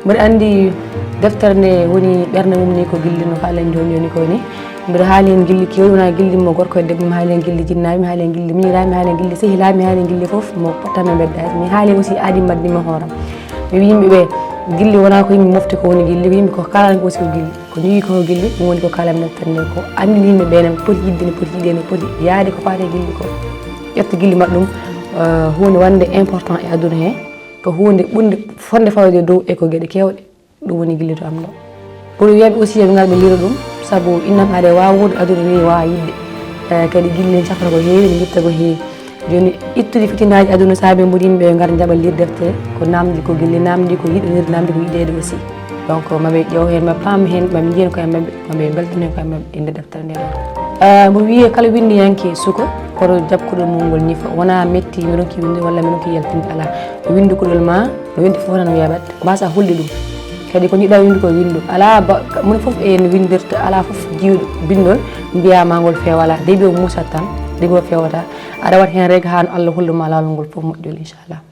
mbiɗa andi deftere nde woni ɓernde mum ni ko gilli no haalen joni ko ni mbiɗa haali hen gilli kewɗi wona gilli mo gorko e debbo mi haali hen gilli jinnaɓe mi haali hen gilli miñiraɓe mi haali hen gilli sehilaɓe mi haali hen gilli foof mo pottanmi beddade mi haali aussi aadi mbaddimi hooram mi wi yimɓeɓe gilli wona ko yimɓe mofti ko woni gilli yimɓe ko kalani ko aussi ko gilli ko jogui ko gilli ɗum woni ko kalam deftere nde ko andini yimɓeɓe ne poti yidde ne poti yiide ne poti yaade ko fate gilli ko ƴetta gilli mbaɗa ɗum hunde wande important e aduna he ko hunde ɓurde fonde fawde dow e ko gueɗe kewɗe ɗum woni gilli to am ɗo pour wiyaɓe aussi yoɓe ngar ɓe liira ɗum saabu innam haade wawa wuurde aduna ni wawa yidde kadi gilli en safra ko heewi ne guitta ko heewi joni ittude fitinaji aduna saabi mboɗi yimɓe ngar jaɓa lire deftere ko namdi ko gilli namdi ko yiɗonirde namdi ko yiɗede aussi donc maɓe ƴeew hen maɓe paam hen maɓe jiihen koye mabɓe maɓe beltane koye mabɓe inde deftere nde ɗo mbo wiye kala windiyanke suka koto jabkuɗol mum ngol ñifa wona metti mi ronki winde walla mi ronki yaltinde ala windukoɗol ma no windi fof tan wiyaɓat mbasa hulde ɗum kadi ko jiɗɗa windu ko windu ala moni foof ene windirta ala foof jiwɗo bindol mbiyama ngol fewala deebi o musat tan deebi o fewata aɗa wat hen reg ha no Allah holluma lawol ngol foof moƴƴol inchallah